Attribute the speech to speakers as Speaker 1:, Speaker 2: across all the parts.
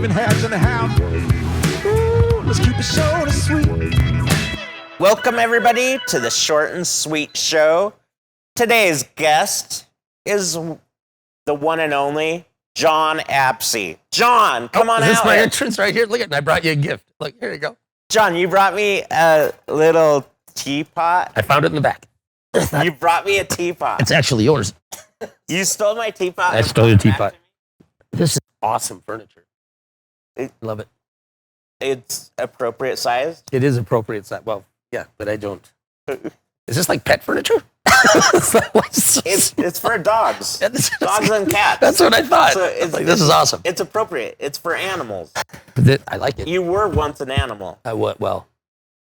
Speaker 1: even haves and a half. Ooh, let's keep it short and sweet.
Speaker 2: Welcome, everybody, to the Short and Sweet Show. Today's guest is the one and only John Apsey. John, come on out.
Speaker 3: This is my entrance right here. Look at it. I brought you a gift. Look, here you go.
Speaker 2: John, you brought me a little teapot.
Speaker 3: I found it in the back.
Speaker 2: You brought me a teapot.
Speaker 3: It's actually yours.
Speaker 2: You stole my teapot.
Speaker 3: I stole your teapot. This is awesome furniture. Love it.
Speaker 2: It's appropriate size.
Speaker 3: It is appropriate size. Well, yeah, but I don't. Is this like pet furniture?
Speaker 2: It's for dogs. Dogs and cats.
Speaker 3: That's what I thought.
Speaker 2: So
Speaker 3: this is awesome.
Speaker 2: It's appropriate. It's for animals.
Speaker 3: I like it.
Speaker 2: You were once an animal.
Speaker 3: Well.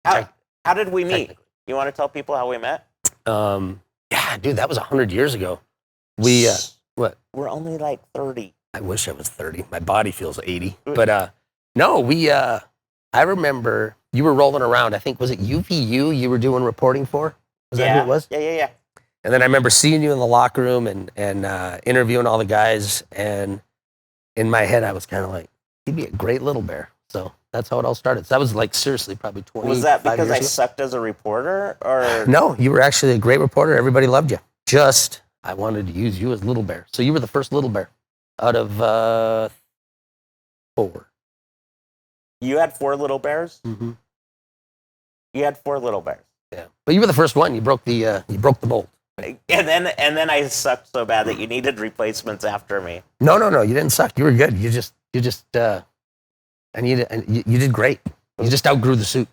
Speaker 2: How did we meet? You want to tell people how we met?
Speaker 3: Yeah, dude, that was 100 years ago. What?
Speaker 2: We're only like 30.
Speaker 3: I wish I was 30. My body feels 80. But no, I remember you were rolling around. I think, was it UVU you were doing reporting for? Was that who it was?
Speaker 2: Yeah.
Speaker 3: And then I remember seeing you in the locker room and interviewing all the guys. And in my head, I was kind of like, he'd be a great little bear. So that's how it all started. So that was like, seriously, probably 20 years ago.
Speaker 2: Was that because I sucked as a reporter? Or
Speaker 3: No, you were actually a great reporter. Everybody loved you. I wanted to use you as Little Bear. So you were the first Little Bear out of 4.
Speaker 2: You had 4 little bears?
Speaker 3: Mm-hmm.
Speaker 2: You had 4 little bears.
Speaker 3: Yeah, but you were the first one. You broke the mold.
Speaker 2: And then I sucked so bad that you needed replacements after me.
Speaker 3: No, you didn't suck. You were good. You did great. You just outgrew the suit.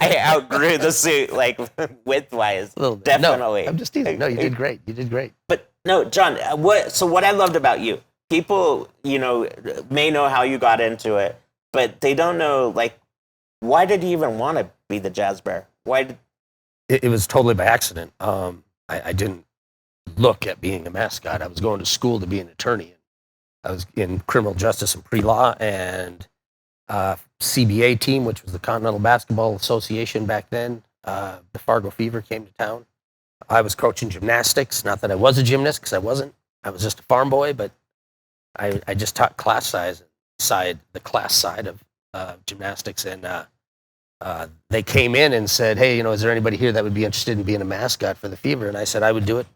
Speaker 2: I outgrew the suit, like width-wise.
Speaker 3: A little bit.
Speaker 2: Definitely.
Speaker 3: No, I'm just teasing. No, you did great. You did great.
Speaker 2: But no, John. What I loved about you, people, may know how you got into it, but they don't know, like, why did you even want to be the Jazz Bear?
Speaker 3: It was totally by accident. I didn't look at being a mascot. I was going to school to be an attorney. I was in criminal justice and pre-law, and CBA team, which was the Continental Basketball Association back then. The Fargo Fever came to town. I was coaching gymnastics. Not that I was a gymnast, because I wasn't. I was just a farm boy, but I just taught the class side of gymnastics, and they came in and said, "Hey, is there anybody here that would be interested in being a mascot for the Fever?" And I said I would do it,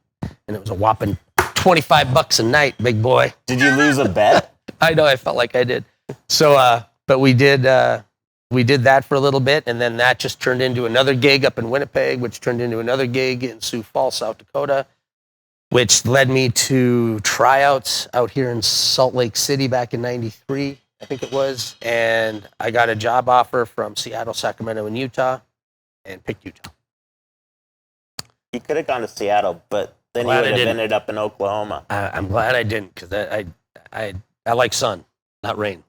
Speaker 3: and it was a whopping $25 a night, big boy.
Speaker 2: Did you lose a bet?
Speaker 3: I know, I felt like I did. So, but we did that for a little bit, and then that just turned into another gig up in Winnipeg, which turned into another gig in Sioux Falls, South Dakota, which led me to tryouts out here in Salt Lake City back in '93, I think it was, and I got a job offer from Seattle, Sacramento, and Utah, and picked Utah.
Speaker 2: You could have gone to Seattle, but then you would have ended up in Oklahoma.
Speaker 3: I'm glad I didn't, because I like sun, not rain.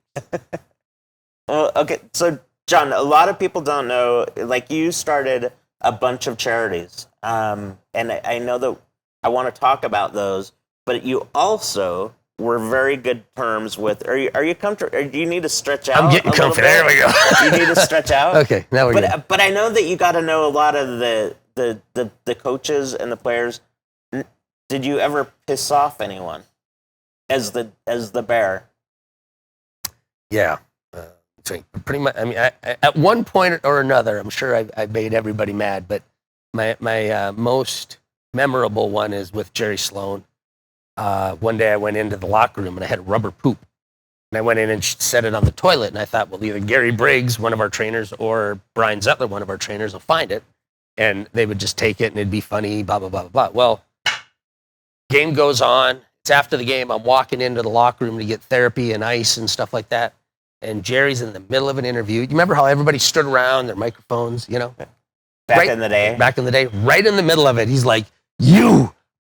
Speaker 2: Well, okay, so John, a lot of people don't know, like, you started a bunch of charities, and I know that I want to talk about those, but you also were very good terms with. Are you comfortable? Or do you need to stretch out?
Speaker 3: I'm getting comfy. There we go.
Speaker 2: You need to stretch out.
Speaker 3: Okay, now we're good.
Speaker 2: But I know that you got to know a lot of the coaches and the players. Did you ever piss off anyone as the bear?
Speaker 3: Yeah, pretty much. I mean, I, at one point or another, I'm sure I made everybody mad. But my most memorable one is with Jerry Sloan. One day I went into the locker room and I had a rubber poop, and I went in and set it on the toilet. And I thought, well, either Gary Briggs, one of our trainers, or Brian Zettler, one of our trainers, will find it, and they would just take it and it'd be funny. Blah blah blah blah blah. Well, game goes on. It's after the game. I'm walking into the locker room to get therapy and ice and stuff like that. And Jerry's in the middle of an interview. You remember how everybody stood around their microphones,
Speaker 2: Back in the day.
Speaker 3: Back in the day, right in the middle of it, he's like,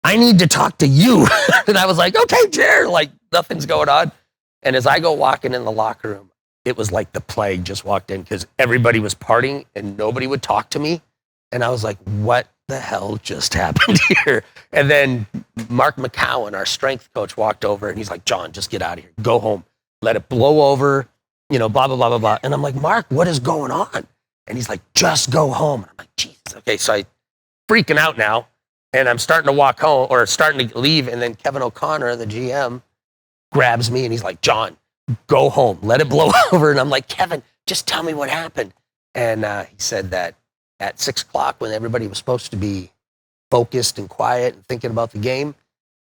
Speaker 3: I need to talk to you. And I was like, okay, Jerry, like nothing's going on. And as I go walking in the locker room, it was like the plague just walked in, because everybody was partying and nobody would talk to me. And I was like, what the hell just happened here? And then Mark McCowan, our strength coach, walked over and he's like, John, just get out of here. Go home. Let it blow over, blah, blah, blah, blah, blah. And I'm like, Mark, what is going on? And he's like, just go home. And I'm like, Jesus. Okay, so I freaking out now. And I'm starting to walk home, or starting to leave. And then Kevin O'Connor, the GM, grabs me and he's like, John, go home, let it blow over. And I'm like, Kevin, just tell me what happened. And he said that at 6:00, when everybody was supposed to be focused and quiet and thinking about the game,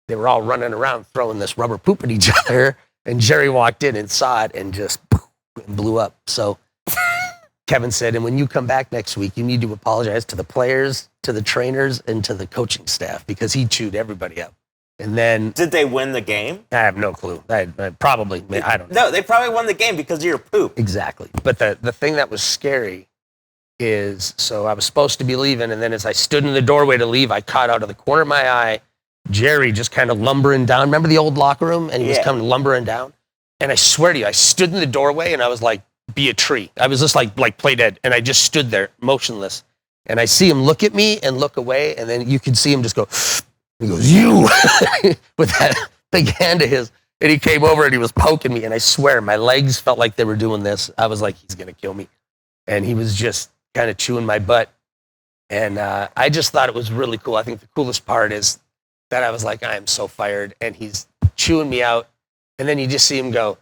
Speaker 3: they were all running around throwing this rubber poop at each other. And Jerry walked in and saw it and just blew up. So Kevin said, and when you come back next week, you need to apologize to the players, to the trainers, and to the coaching staff, because he chewed everybody up. And then,
Speaker 2: Did they win the game?
Speaker 3: I have no clue. I probably, I don't know.
Speaker 2: No, they probably won the game because of your poop.
Speaker 3: Exactly. But the thing that was scary is, so I was supposed to be leaving, and then as I stood in the doorway to leave, I caught out of the corner of my eye Jerry just kind of lumbering down. Remember the old locker room? And he was coming lumbering down. And I swear to you, I stood in the doorway and I was like, be a tree. I was just like play dead. And I just stood there motionless. And I see him look at me and look away. And then you could see him just go, he goes, you, with that big hand of his. And he came over and he was poking me. And I swear, my legs felt like they were doing this. I was like, he's going to kill me. And he was just kind of chewing my butt. And I just thought it was really cool. I think the coolest part is that I was like, I am so fired. And he's chewing me out. And then you just see him go,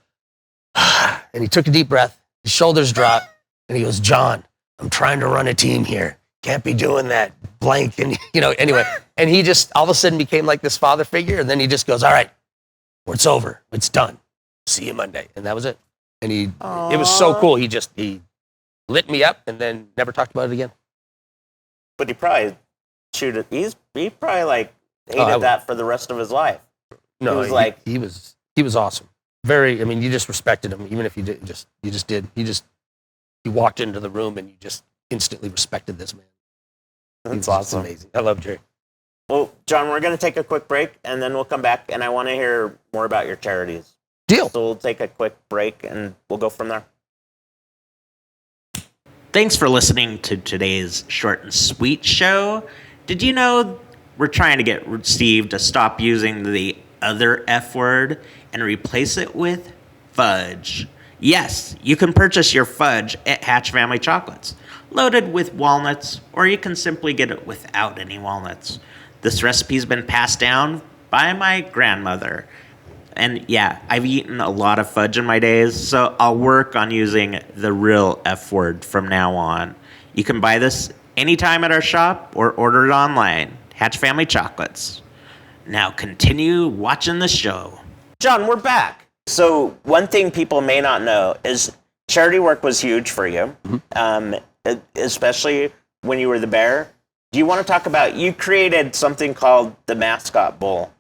Speaker 3: and he took a deep breath. His shoulders dropped. And he goes, John, I'm trying to run a team here. Can't be doing that blank. And, anyway. And he just all of a sudden became like this father figure. And then he just goes, all right, it's over. It's done. See you Monday. And that was it. And it was so cool. He lit me up and then never talked about it again.
Speaker 2: But he probably chewed it. He probably like hated that for the rest of his life.
Speaker 3: No,
Speaker 2: he was like,
Speaker 3: he was awesome. Very, you just respected him, even if you did. You just did. You walked into the room and you just instantly respected this man.
Speaker 2: That's awesome.
Speaker 3: Amazing. I love Jerry.
Speaker 2: Well, John, we're going to take a quick break and then we'll come back and I want to hear more about your charities.
Speaker 3: Deal.
Speaker 2: So we'll take a quick break and we'll go from there.
Speaker 4: Thanks for listening to today's short and sweet show. Did you know we're trying to get Steve to stop using the other F word and replace it with fudge? Yes, you can purchase your fudge at Hatch Family Chocolates, loaded with walnuts, or you can simply get it without any walnuts. This recipe's been passed down by my grandmother. And yeah, I've eaten a lot of fudge in my days, so I'll work on using the real F word from now on. You can buy this anytime at our shop or order it online. Hatch Family Chocolates. Now continue watching the show.
Speaker 2: John, we're back. So one thing people may not know is charity work was huge for you, especially when you were the Bear. Do you want to talk about, you created something called the Mascot Bowl,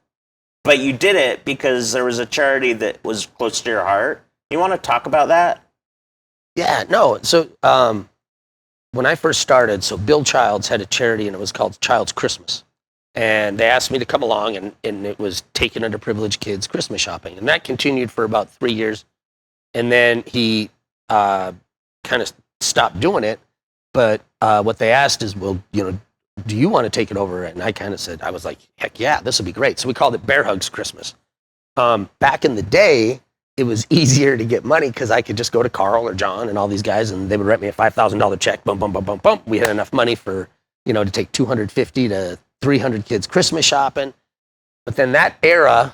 Speaker 2: but you did it because there was a charity that was close to your heart. You want to talk about that?
Speaker 3: Yeah, no. So when I first started, so Bill Childs had a charity and it was called Child's Christmas. And they asked me to come along and it was taking underprivileged kids Christmas shopping. And that continued for about 3 years. And then he kind of stopped doing it. But what they asked is, well, do you want to take it over? And I kind of said, I was like, heck yeah, this would be great. So we called it Bear Hugs Christmas. Back in the day, it was easier to get money because I could just go to Carl or John and all these guys and they would write me a $5,000 check. Boom, boom, boom, boom, boom. We had enough money for, to take 250 to 300 kids Christmas shopping. But then that era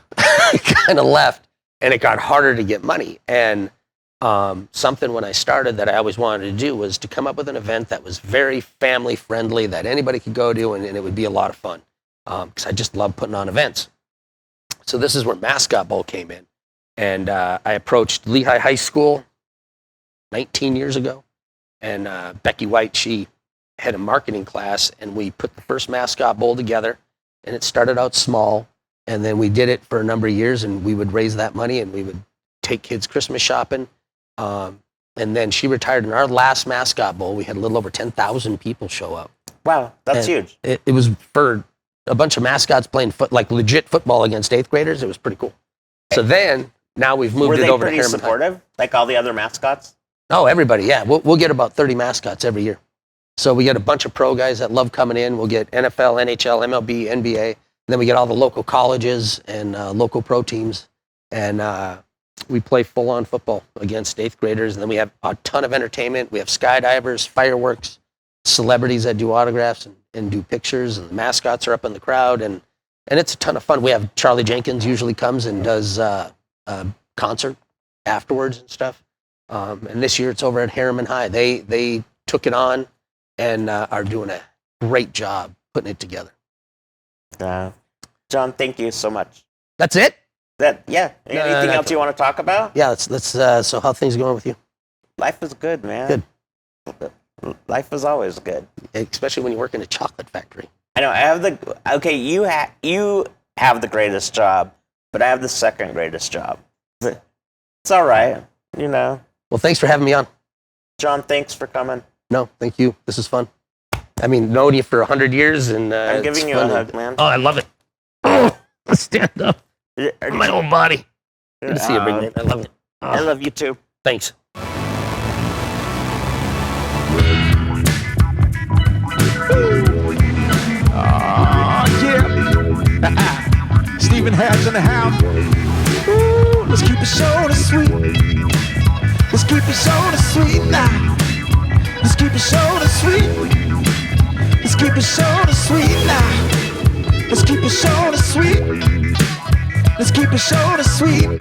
Speaker 3: kind of left and it got harder to get money. And something when I started that I always wanted to do was to come up with an event that was very family friendly, that anybody could go to, and it would be a lot of fun. Because I just love putting on events. So this is where Mascot Bowl came in. And I approached Lehigh High School 19 years ago. And Becky White, she had a marketing class, and we put the first Mascot Bowl together. And it started out small. And then we did it for a number of years, and we would raise that money, and we would take kids Christmas shopping. And then she retired. In our last Mascot Bowl, we had a little over 10,000 people show up.
Speaker 2: Wow, that's huge.
Speaker 3: It was for a bunch of mascots playing legit football against 8th graders. It was pretty cool. So then, now we've moved it over to Harriman High.
Speaker 2: Were they pretty supportive, like all the other mascots?
Speaker 3: Oh, everybody, yeah. We'll get about 30 mascots every year. So we get a bunch of pro guys that love coming in. We'll get NFL, NHL, MLB, NBA. And then we get all the local colleges and local pro teams. And we play full-on football against 8th graders. And then we have a ton of entertainment. We have skydivers, fireworks, celebrities that do autographs and do pictures. And the mascots are up in the crowd. And it's a ton of fun. We have Charlie Jenkins usually comes and does concert afterwards and stuff. And this year it's over at Harriman High. They took it on and are doing a great job putting it together.
Speaker 2: John, thank you so much.
Speaker 3: That's it?
Speaker 2: Anything else you want to talk about?
Speaker 3: Yeah, let's so how things going with you?
Speaker 2: Life is good, man.
Speaker 3: Good.
Speaker 2: Life is always good.
Speaker 3: Especially when you work in a chocolate factory.
Speaker 2: I know. You have the greatest job, but I have the second greatest job. It's all right, you know.
Speaker 3: Well, thanks for having me on.
Speaker 2: John, thanks for coming.
Speaker 3: No, thank you. This is fun. I mean, known you for 100 years, and
Speaker 2: I'm giving you a hug, man.
Speaker 3: Oh, I love it. Oh, stand up. My whole body. Good to see you, big man. I love it.
Speaker 2: I love you too.
Speaker 3: Thanks.
Speaker 1: Yeah. Stephen Hatch in the house. Ooh, let's keep it short and sweet. Let's keep it short and sweet now. Let's keep it short and sweet. Let's keep it short and sweet now. Let's keep it short and sweet. Let's keep it short and sweet.